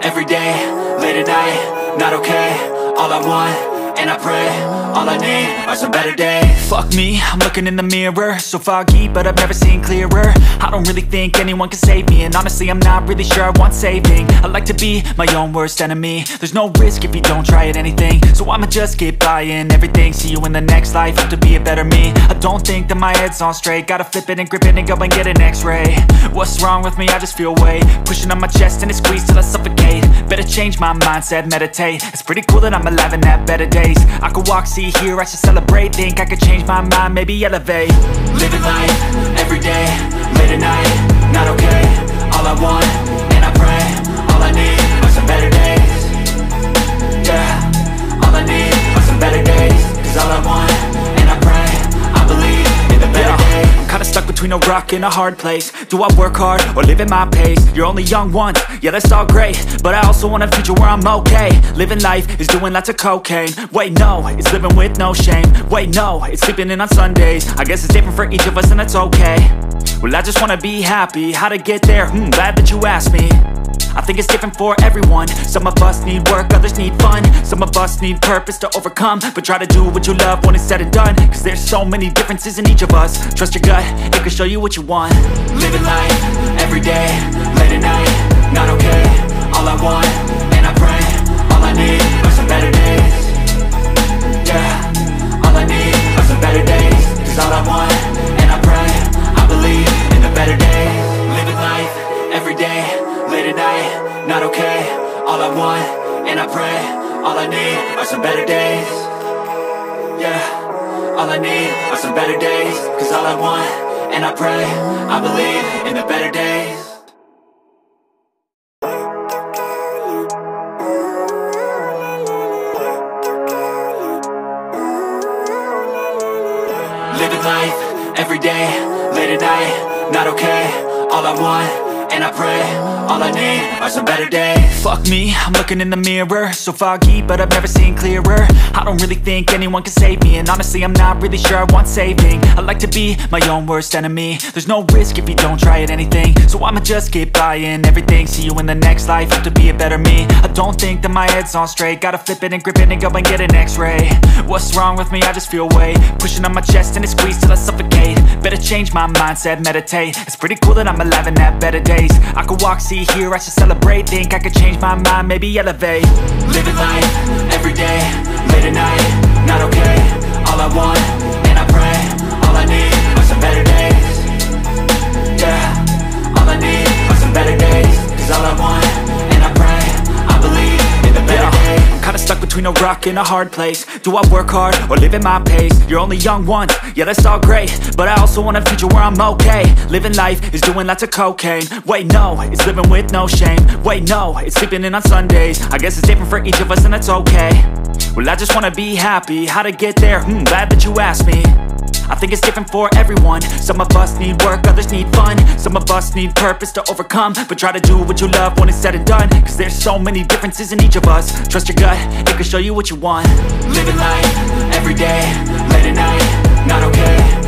every day, late at night, not okay. All I want, and I pray, all I need are some better days. Fuck me, I'm looking in the mirror, so foggy, but I've never seen clearer. I don't really think anyone can save me, and honestly I'm not really sure I want saving. I like to be my own worst enemy. There's no risk if you don't try at anything, so I'ma just get buying everything. See you in the next life, hope to be a better me. I don't think that my head's on straight, gotta flip it and grip it and go and get an x-ray. What's wrong with me? I just feel weight pushing on my chest and it squeezes till I suffocate. Better change my mindset, meditate. It's pretty cool that I'm alive and have better days. I could walk, see, hear, I should celebrate. Think I could change my mind, maybe elevate. Living life, every day, late at night, not okay. All I want, and I pray, all I need are some better days. Yeah, all I need are some better days. Cause all I want, and I pray, I believe in the better days. I'm kinda stuck between a rock and a hard place. Do I work hard or live at my pace? You're only young once, yeah that's all great, but I also want a future where I'm okay. Living life is doing lots of cocaine. Wait no, it's living with no shame. Wait no, it's sleeping in on Sundays. I guess it's different for each of us and that's okay. Well I just wanna be happy, how to get there? Glad that you asked me. I think it's different for everyone. Some of us need work, others need fun. Some of us need purpose to overcome. But try to do what you love when it's said and done, cause there's so many differences in each of us. Trust your gut, it can show you what you want. Living life, every day, late at night, not okay. All I want, and I pray, all I need are some better days. Yeah, all I need are some better days. Cause all I want, and I pray, I believe in the better days. Living life, every day, late at night, not okay. All I want, and I pray, all I need are some better days. Yeah, all I need are some better days. Cause all I want, and I pray, I believe in the better days. Living life, every day, late at night, not okay. All I want, and I pray, all I need are some better days. Fuck me, I'm looking in the mirror, so foggy, but I've never seen clearer. I don't really think anyone can save me, and honestly I'm not really sure I want saving. I like to be my own worst enemy. There's no risk if you don't try at anything, so I'ma just get buying everything. See you in the next life, hope to be a better me. I don't think that my head's on straight, gotta flip it and grip it and go and get an x-ray. What's wrong with me? I just feel weight pushing on my chest and it squeezes till I suffocate. Better change my mindset, meditate. It's pretty cool that I'm alive and have better days. I could walk, see, hear, I should celebrate. Think I could change my mind, maybe elevate. Living life, every day, late at night, not okay. All I want, and I pray, all I need are some better days. Yeah, all I need are some better days. Cause all I want, and I pray, I believe in the better days. I'm kinda stuck between a rock and a hard place. Do I work hard or live at my pace? You're only young once, yeah that's all great, but I also want a future where I'm okay. Living life is doing lots of cocaine. Wait no, it's living with no shame. Wait no, it's sleeping in on Sundays. I guess it's different for each of us and that's okay. Well I just wanna be happy, how to get there? Glad that you asked me. I think it's different for everyone. Some of us need work, others need fun. Some of us need purpose to overcome. But try to do what you love when it's said and done, cause there's so many differences in each of us. Trust your gut, it can show you what you want. Living life, every day, late at night, not okay.